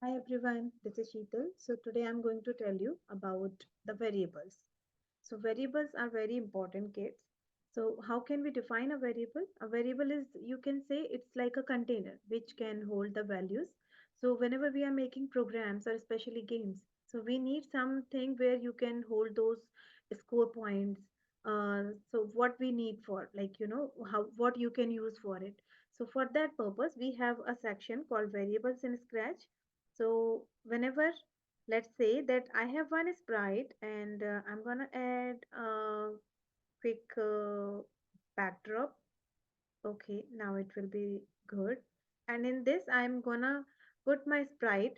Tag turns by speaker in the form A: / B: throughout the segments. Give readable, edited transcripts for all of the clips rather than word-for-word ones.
A: Hi everyone, this is Sheetal. So today I'm going to tell you about the variables. So variables are very important, kids. So how can we define a variable? A variable is, you can say, it's like a container which can hold the values. So whenever we are making programs or especially games, so we need something where you can hold those score points. So what we need for, like how what you can use for it. So for that purpose, we have a section called variables in Scratch. So whenever, let's say that I have one sprite and I'm gonna add a quick backdrop. Okay, now it will be good. And in this, I'm gonna put my sprite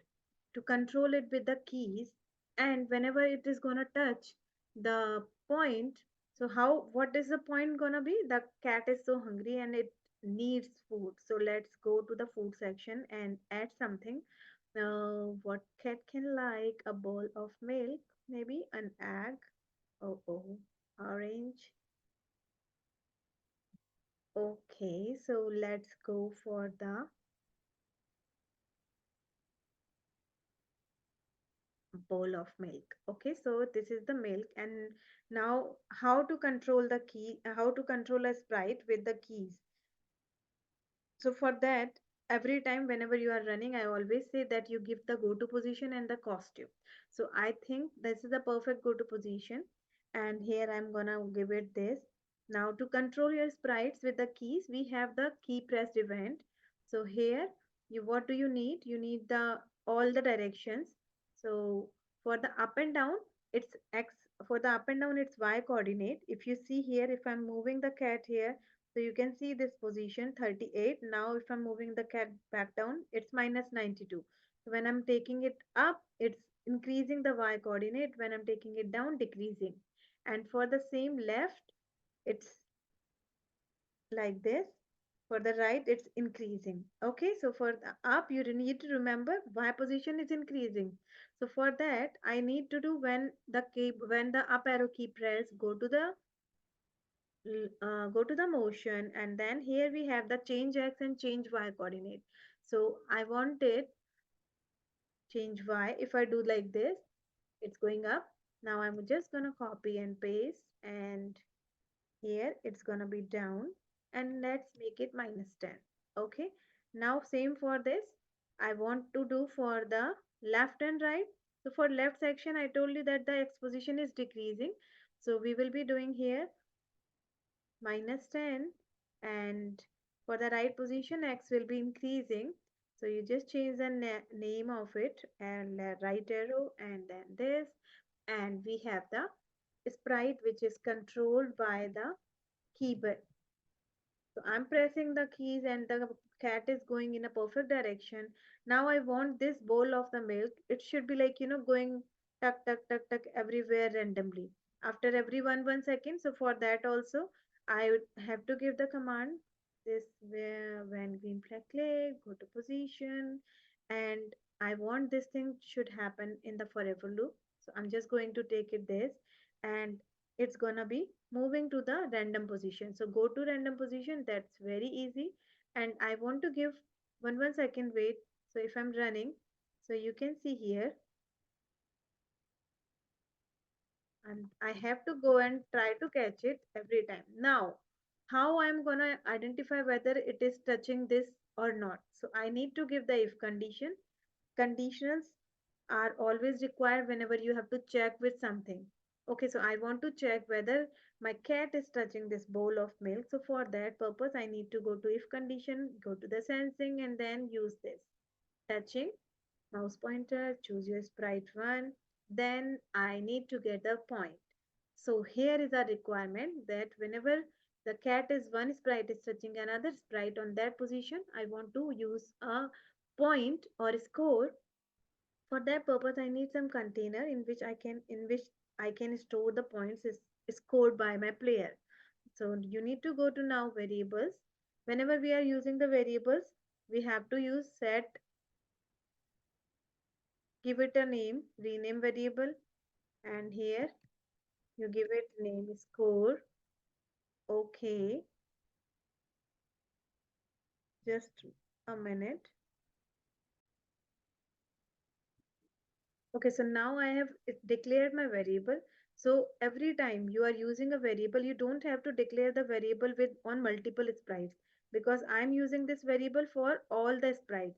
A: to control it with the keys. And whenever it is gonna touch the point, so what is the point gonna be? The cat is so hungry and it needs food. So let's go to the food section and add something. What cat can like? A bowl of milk, maybe an egg. Oh, orange. Okay, so let's go for the bowl of milk. Okay, so this is the milk, and now how to control the key, how to control a sprite with the keys. So for that, every time whenever you are running, I always say that you give the go to position and the costume. So I think this is the perfect go to position, and here I'm gonna give it this. Now to control your sprites with the keys, we have the key pressed event. So here, you what do you need? You need the all the directions. So for the up and down, it's x. For the up and down, it's y coordinate. If you see here, if I'm moving the cat here, so you can see this position 38. Now if I'm moving the cat back down, it's minus 92. So when I'm taking it up, it's increasing the y coordinate. When I'm taking it down, decreasing. And for the same left, it's like this. For the right, it's increasing. Okay, so for the up, you need to remember y position is increasing. So for that, I need to do when the up arrow key press, go to the motion, and then here we have the change x and change y coordinate. So I want it change y. If I do like this, it's going up. Now I'm just gonna copy and paste, and here it's gonna be down, and let's make it minus 10. Okay, now same for this. I want to do for the left and right. So for left section, I told you that the exposition is decreasing, so we will be doing here minus 10, and for the right position x will be increasing. So you just change the name of it and right arrow and then this, and we have the sprite which is controlled by the keyboard. So I'm pressing the keys and the cat is going in a perfect direction. Now I want this bowl of the milk. It should be like, going tuck, tuck, tuck, tuck everywhere randomly. After every 1 second. So for that also, I would have to give the command this where when green flag click, go to position, and I want this thing should happen in the forever loop. So I'm just going to take it this, and it's gonna be moving to the random position. So go to random position, that's very easy. And I want to give 1 second wait. So if I'm running, so you can see here, and I have to go and try to catch it every time. Now, how I'm gonna identify whether it is touching this or not? So I need to give the if condition. Conditionals are always required whenever you have to check with something. Okay, so I want to check whether my cat is touching this bowl of milk. So for that purpose, I need to go to if condition, go to the sensing, and then use this. Touching, mouse pointer, choose your sprite one. Then I need to get a point. So here is a requirement that whenever the cat is one sprite is touching another sprite on that position, I want to use a point or a score. For that purpose, I need some container in which I can store the points is scored by my player. So you need to go to now variables. Whenever we are using the variables, we have to use set, give it a name, rename variable, and here you give it name score. Okay, just a minute. Okay, so now I have declared my variable. So every time you are using a variable, you don't have to declare the variable with on multiple sprites because I'm using this variable for all the sprites.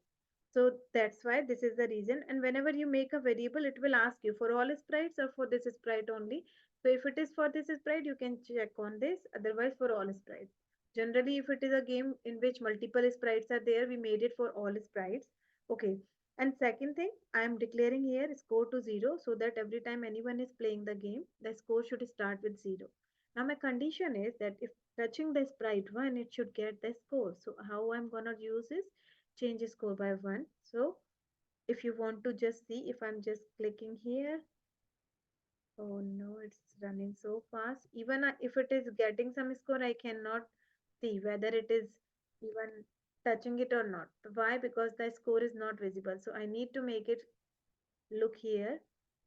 A: So that's why this is the reason. And whenever you make a variable, it will ask you for all sprites or for this sprite only. So if it is for this sprite, you can check on this. Otherwise, for all sprites. Generally, if it is a game in which multiple sprites are there, we made it for all sprites. Okay, and second thing, I am declaring here score to 0 so that every time anyone is playing the game, the score should start with 0. Now my condition is that if touching the sprite 1, it should get the score. So how I'm gonna use is change score by 1. So if you want to just see, if I'm just clicking here, oh no, it's running so fast. Even if it is getting some score, I cannot see whether it is even touching it or not. Why? Because the score is not visible. So I need to make it look here,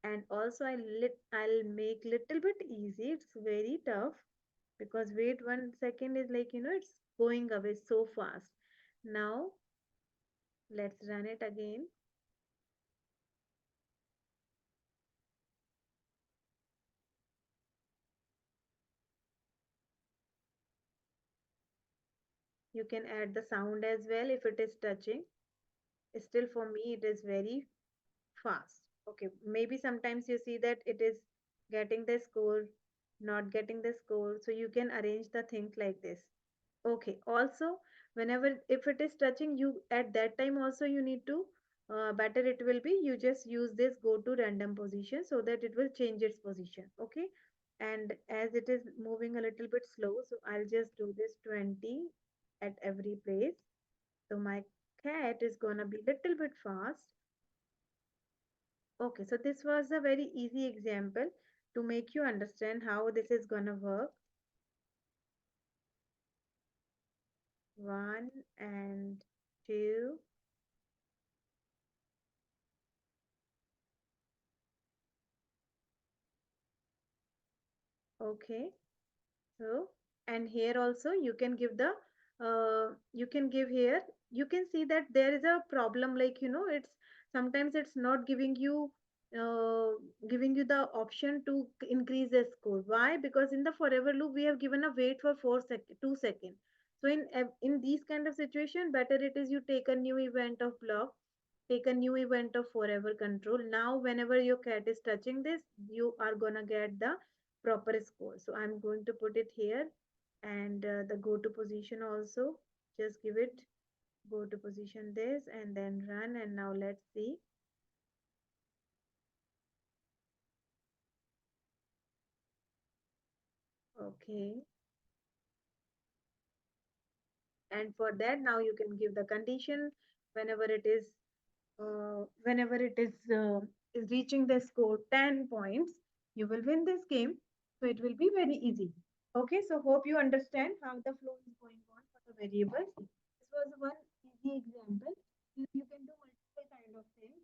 A: and also I'll make little bit easy. It's very tough because wait 1 second is like it's going away so fast. Now let's run it again. You can add the sound as well if it is touching. Still for me it is very fast. Okay, maybe sometimes you see that it is getting the score, not getting the score, so you can arrange the things like this. Okay. Also, whenever if it is touching you at that time, also you need to better it will be. You just use this go to random position so that it will change its position. Okay. And as it is moving a little bit slow, so I'll just do this 20 at every place. So my cat is gonna be little bit fast. Okay. So this was a very easy example to make you understand how this is gonna work. 1 and 2. Okay. So, and here also you can give the you can give here, you can see that there is a problem, like it's sometimes it's not uh, giving you the option to increase the score. Why? Because in the forever loop we have given a wait for 2 seconds. So in these kind of situation, better it is you take a new event of block, take a new event of forever control. Now whenever your cat is touching this, you are gonna get the proper score. So I'm going to put it here, and the go to position also, just give it go to position this and then run. And now let's see. Okay, and for that now you can give the condition. Whenever it is is reaching the score 10 points, you will win this game. So it will be very easy. Okay, so hope you understand how the flow is going on for the variables. This was one easy example. You can do multiple kind of things.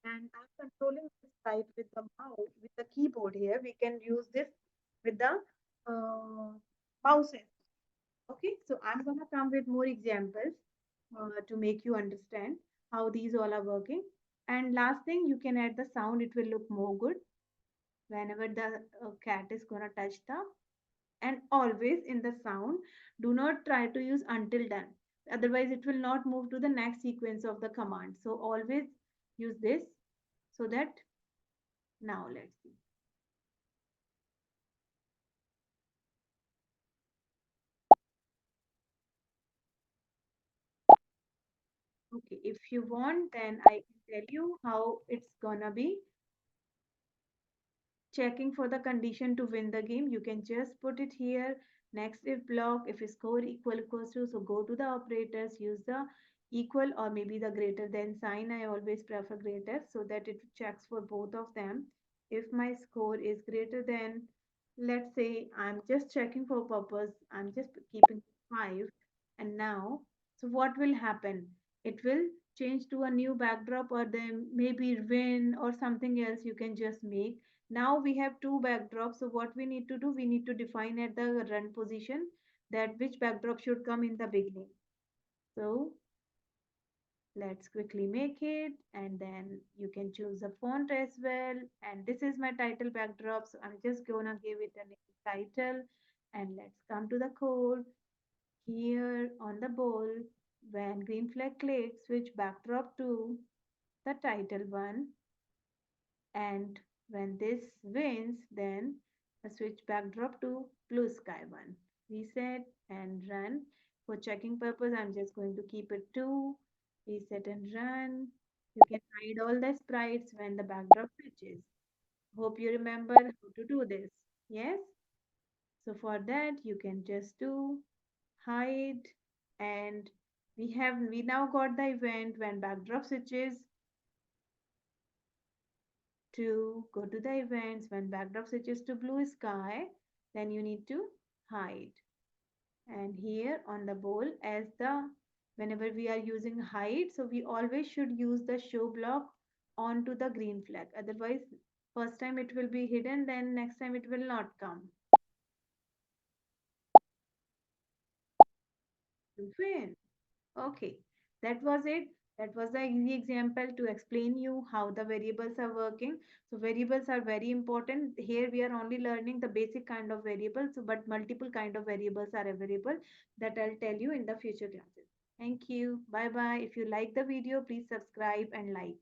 A: And I'm controlling this site with the mouse, with the keyboard here. We can use this with the mouse. Okay, so I'm gonna come with more examples to make you understand how these all are working. And last thing, you can add the sound. It will look more good whenever the cat is gonna touch the. And always in the sound, do not try to use until done. Otherwise, it will not move to the next sequence of the command. So always use this so that now let's see. Okay, if you want, then I can tell you how it's gonna be. Checking for the condition to win the game, you can just put it here. Next if block, if score equals to, so go to the operators, use the equal or maybe the greater than sign. I always prefer greater so that it checks for both of them. If my score is greater than, let's say I'm just checking for purpose, I'm just keeping 5. And now, so what will happen? It will change to a new backdrop, or then maybe win or something else you can just make. Now we have two backdrops. So what we need to do, we need to define at the run position that which backdrop should come in the beginning. So Let's quickly make it, and then you can choose a font as well. And this is my title backdrop, so I'm just gonna give it a name title. And let's come to the code. Here on the bowl, when green flag clicks, switch backdrop to the title one, and when this wins, then a switch backdrop to blue sky one. Reset and run. For checking purpose, I'm just going to keep it 2. Reset and run. You can hide all the sprites when the backdrop switches. Hope you remember how to do this. Yes? So for that, you can just do hide, and we now got the event when backdrop switches to go to the events. When backdrop switches to blue sky, then you need to hide. And here on the bowl, as the whenever we are using hide, so we always should use the show block onto the green flag. Otherwise, first time it will be hidden, then next time it will not come. You win. Okay, that was it. That was the easy example to explain you how the variables are working. So variables are very important. Here we are only learning the basic kind of variables, but multiple kind of variables are available that I'll tell you in the future classes. Thank you. Bye bye. If you like the video, please subscribe and like.